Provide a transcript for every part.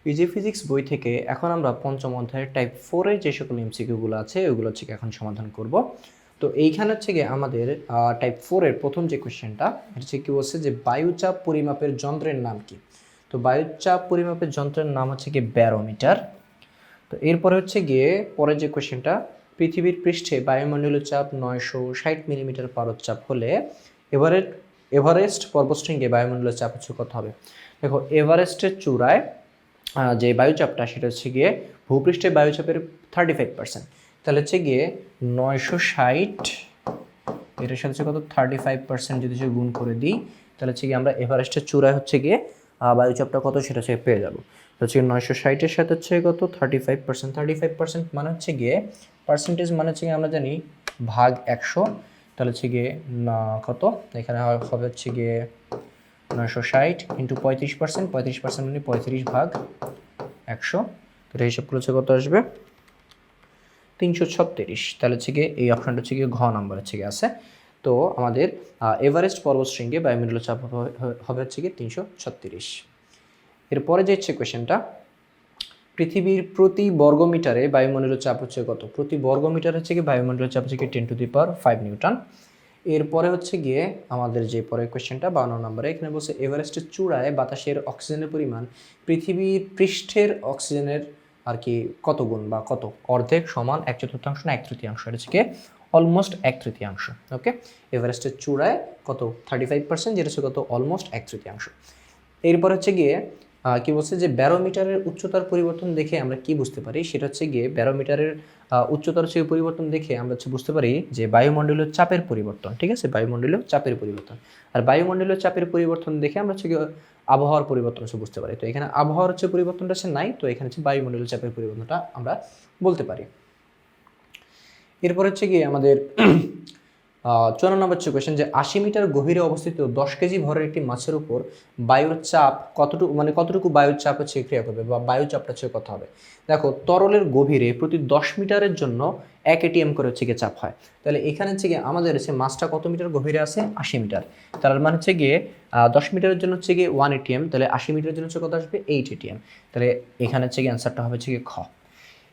Easy physics বই থেকে এখন আমরা পঞ্চম অধ্যায়ের টাইপ 4 এর যে সকল এমসিকিউগুলো আছে ওইগুলো হচ্ছে এখন সমাধান করব। তো এইখানে হচ্ছে গিয়ে আমাদের টাইপ 4 এর প্রথম যে কোশ্চেনটা হচ্ছে কি বলছে যে বায়ুচাপ পরিমাপের যন্ত্রের নাম কি। তো বায়ুচাপ পরিমাপের যন্ত্রের নাম হচ্ছে গিয়ে ব্যারোমিটার। তো এরপরে হচ্ছে গিয়ে পরের যে কোশ্চেনটা, পৃথিবীর পৃষ্ঠে বায়ুমণ্ডলীয় চাপ 960 মিলিমিটার পারদ হলে এভারেস্ট পর্বতশৃঙ্গে বায়ুমণ্ডলীয় চাপ হচ্ছে কত হবে। দেখো, এভারেস্টের চূড়ায় যে বায়ুচাপটা সেটা হচ্ছে গিয়ে ভূপৃষ্ঠের বায়ুচাপের 35%। তাহলে হচ্ছে গিয়ে 960 এটার সাথে হচ্ছে কত 35% যদি গুণ করে দিই তাহলে হচ্ছে গিয়ে আমরা এভারেস্টের চূড়ায় হচ্ছে গিয়ে বায়ুচাপটা কত সেটা হচ্ছে পেয়ে যাবো। হচ্ছে 960-এর সাথে হচ্ছে কত 35%। 35% মানে হচ্ছে গিয়ে পার্সেন্টেজ মানে হচ্ছে গিয়ে আমরা জানি ভাগ 100। তাহলে হচ্ছে গিয়ে কত এখানে হবে হচ্ছে গিয়ে 960 ইন্টু 35%। 35% মানে 35 ভাগ 100। তো এটা হিসাব করলে কত আসবে 336। তাহলে হচ্ছে গিয়ে এই অপশনটা হচ্ছে গিয়ে ঘ নাম্বার হচ্ছে গিয়ে আছে। তো আমাদের এভারেস্ট পর্বতশৃঙ্গে বায়ুমণ্ডলীয় চাপ হবে হচ্ছে গিয়ে 336। এরপরে যে হচ্ছে কোয়েশ্চেনটা, পৃথিবীর প্রতি বর্গমিটারে বায়ুমণ্ডলীয় চাপ হচ্ছে কত। প্রতি বর্গমিটার হচ্ছে গিয়ে বায়ুমণ্ডলীয় চাপ হচ্ছে গিয়ে 10⁵ নিউটন। এরপরে হচ্ছে গিয়ে আমাদের যে পরের কোয়েশ্চেনটা 52 নম্বরে, এখানে বলছে এভারেস্টের চূড়ায় বাতাসের অক্সিজেনের পরিমাণ পৃথিবীর পৃষ্ঠের অক্সিজেনের আর কি কত গুণ বা কত, অর্ধেক সমান 1/4 না 1/3। এটা হচ্ছে গিয়ে অলমোস্ট 1/3। ওকে, এভারেস্টের চূড়ায় কত 35%, যেটা হচ্ছে কত অলমোস্ট 1/3। এরপর হচ্ছে গিয়ে কি বলছে যে ব্যারোমিটারের উচ্চতার পরিবর্তন দেখে আমরা কি বুঝতে পারি, সেটা হচ্ছে গিয়ে ব্যারোমিটারের উচ্চতার সেই পরিবর্তন দেখে আমরা হচ্ছে বুঝতে পারি যে বায়ুমণ্ডলীয় চাপের পরিবর্তন। ঠিক আছে, বায়ুমণ্ডলীয় চাপের পরিবর্তন। আর বায়ুমণ্ডলীয় চাপের পরিবর্তন দেখে আমরা হচ্ছে গিয়ে আবহাওয়ার পরিবর্তন হচ্ছে বুঝতে পারি। তো এখানে আবহাওয়ার হচ্ছে পরিবর্তনটা হচ্ছে নাই, তো এখানে হচ্ছে বায়ুমণ্ডলীয় চাপের পরিবর্তনটা আমরা বলতে পারি। এরপর হচ্ছে গিয়ে আমাদের 54 নম্বর কোয়েশ্চেন, যে 80 মিটার গভীরে অবস্থিত 10 কেজি ভরের একটি মাছের উপর বায়ুর চাপ কতটুকু বায়ুর চাপ হচ্ছে ক্রিয়া করবে বা বায়ু চাপটা হচ্ছে কত হবে। দেখো, তরলের গভীরে প্রতি 10 মিটারের জন্য 1 ATM করে হচ্ছে গিয়ে চাপ হয়। তাহলে এখানে হচ্ছে গিয়ে আমাদের হচ্ছে মাছটা কত মিটার গভীরে আছে 80 মিটার। তার মানে হচ্ছে গিয়ে 10 মিটারের জন্য হচ্ছে গিয়ে 1 ATM, তাহলে 80 মিটারের জন্য হচ্ছে কত আসবে 8 ATM। তাহলে এখানে হচ্ছে গিয়ে অ্যান্সারটা হবে হচ্ছে গিয়ে খ।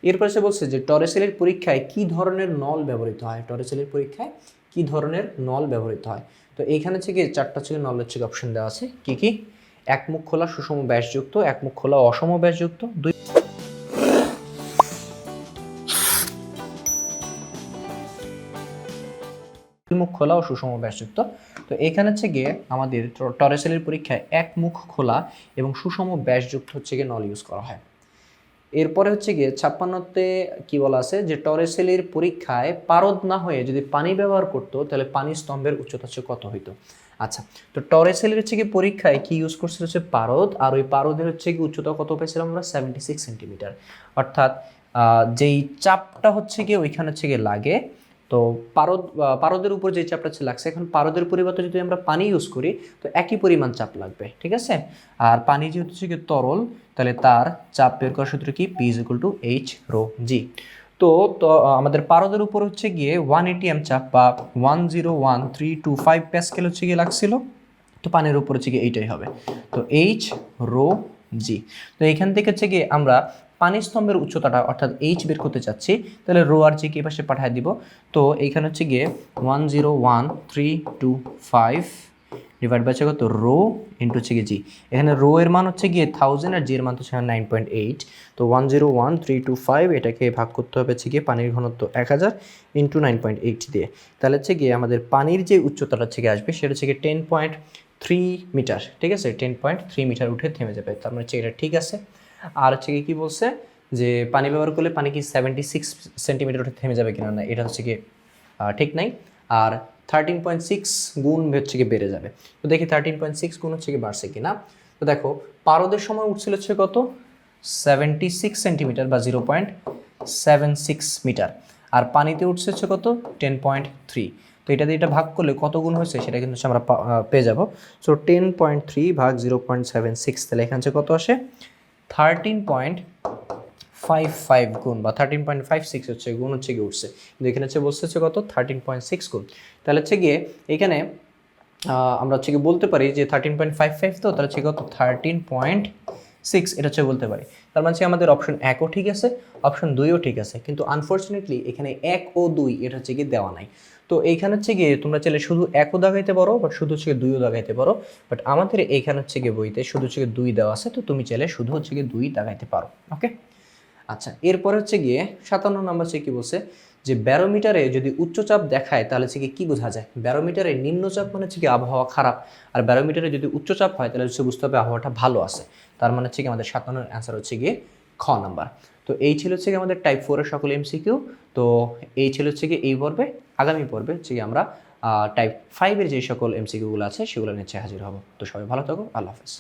এরপর সে বলছে যে টরেসেলের পরীক্ষায় কি ধরনের নল ব্যবহৃত হয়। টরেসেলের পরীক্ষায় কি ধরনের নল ব্যবহৃত হয়। তো এইখানে থেকে 4টা হচ্ছে নলের থেকে অপশন দেওয়া আছে কি কি। এক মুখ খোলা সুষম ব্যাসযুক্ত, এক মুখ খোলা অসম ব্যাসযুক্ত, দুই মুখ খোলা ও সুষম ব্যাসযুক্ত। তো এখানে হচ্ছে গিয়ে আমাদের টরেসেলের পরীক্ষায় এক মুখ খোলা এবং সুষম ব্যাসযুক্ত হচ্ছে গিয়ে নল ইউজ করা হয়। এরপরে হচ্ছে গিয়ে 56তে কি বলা আছে যে টরেসেলের পরীক্ষায় পারদ না হয়ে যদি পানি ব্যবহার করতো তাহলে পানি স্তম্ভের উচ্চতা হচ্ছে কত হইতো। আচ্ছা, তো টরেসেলের হচ্ছে কি পরীক্ষায় কি ইউজ করছিল হচ্ছে পারদ, আর ওই পারদের হচ্ছে কি উচ্চতা কত পেয়েছিলাম আমরা 76 সেন্টিমিটার। অর্থাৎ যেই চাপটা হচ্ছে গিয়ে ওইখানে হচ্ছে গিয়ে লাগে, তো পারদের উপর যে চাপটা লাগছে, এখন পারদের পরিবর্তে যদি আমরা পানি ইউজ করি তো একই পরিমাণ চাপ লাগবে। ঠিক আছে, আর পানি যেহেতু হচ্ছে গিয়ে তরল, তাহলে তার চাপ বের করার সূত্র কি P = H ρg। তো আমাদের পারদের উপর হচ্ছে গিয়ে 1 ATM চাপ বা 101325 প্যাসকেল হচ্ছে গিয়ে লাগছিল, তো পানির উপর হচ্ছে গিয়ে এইটাই হবে, তো H ρg। তো এখান থেকে হচ্ছে গিয়ে আমরা পানি স্তম্ভের উচ্চতাটা অর্থাৎ H বের করতে চাচ্ছি, তাহলে রো আর জি কে পাশে পাঠিয়ে দিব। তো এইখানে হচ্ছে গিয়ে 101325 ডিভাইড বাই কত রো ইন্টু হচ্ছে গিয়ে জি। এখানে রো এর মান হচ্ছে গিয়ে 1000 আর জি এর মান হচ্ছে 9.8। তো 101325 এটাকে ভাগ করতে হবে হচ্ছে গিয়ে পানির ঘনত্ব 1000 ইন্টু 9.8 দিয়ে। তাহলে হচ্ছে গিয়ে আমাদের পানির যে উচ্চতাটা হচ্ছে গিয়ে আসবে সেটা হচ্ছে গিয়ে 10.3 মিটার। ঠিক আছে, 10.3 মিটার উঠে থেমে যাবে। তার মানে হচ্ছে এটা ঠিক আছে। আর হচ্ছে কি বলছে যে পানি ব্যবহার করলে পানি কি 76 সেন্টিমিটার উঠে থেমে যাবে কিনা, না এটা হচ্ছে কি ঠিক নাই। আর 13.6 গুণ হচ্ছে কি বেড়ে যাবে। তো দেখি 13.6 গুণ হচ্ছে কি বাড়ছে কিনা। তো দেখো, পারদের সময় উঠছিল হচ্ছে কত 76 সেন্টিমিটার বা 0.76 মিটার, আর পানিতে উঠছে হচ্ছে কত 10.3। তো এটা দিয়ে এটা ভাগ করলে কত গুণ হয়েছে সেটা কিন্তু আমরা পেয়ে যাব। সো 10.3 ভাগ 0.76, তাহলে এখানে কত আসে 13.55 গুণ বা 13.56 হচ্ছে গুণ হচ্ছে গিয়ে উঠছে, কিন্তু এখানে হচ্ছে বলছে হচ্ছে কত 13.6 গুণ। তাহলে হচ্ছে গিয়ে এখানে আমরা হচ্ছে গিয়ে বলতে পারি যে 13.55, তো তাহলে হচ্ছে কত 6 এটা হচ্ছে বলতে পারি। তার মানে হচ্ছে আমাদের অপশন 1ও ঠিক আছে, অপশন 2ও ঠিক আছে, কিন্তু আনফরচুনেটলি এখানে 1 ও 2 এটা হচ্ছে কি দেওয়া নাই। তো এইখানে হচ্ছে গিয়ে তোমরা চাইলে শুধু 1ও দাগাইতে পারো, বাট শুধু হচ্ছে 2ও দাগাইতে পারো, বাট আমাদের এইখানে হচ্ছে গিয়ে বইতে শুধু হচ্ছে 2 দেওয়া আছে, তো তুমি চাইলে শুধু হচ্ছে গিয়ে 2 দাগাইতে পারো। ওকে, আচ্ছা এরপরে হচ্ছে গিয়ে 57 নম্বর হচ্ছে কি বলছে যে ব্যারোমিটারে যদি উচ্চচাপ দেখায় তাহলে হচ্ছে কি বোঝা যায়? ব্যারোমিটারে নিম্নচাপ মানে হচ্ছে কি আবহাওয়া খারাপ, আর ব্যারোমিটারে যদি উচ্চচাপ হয় তাহলে হচ্ছে বুঝতে হবে আবহাওয়াটা ভালো আছে। তার মানে হচ্ছে কি আমাদের 57 অ্যান্সার হচ্ছে গিয়ে খ নাম্বার। তো এই ছিল হচ্ছে কি আমাদের টাইপ 4 এর সকল এমসিকিউ। তো এই ছিল হচ্ছে কি এই পর্বে। আগামী পর্বে হচ্ছে কি আমরা টাইপ 5 এর যে সকল এমসিকিউগুলো আছে সেগুলো নিয়ে হাজির হব। তো সবাই ভালো থাকো, আল্লাহ হাফেজ।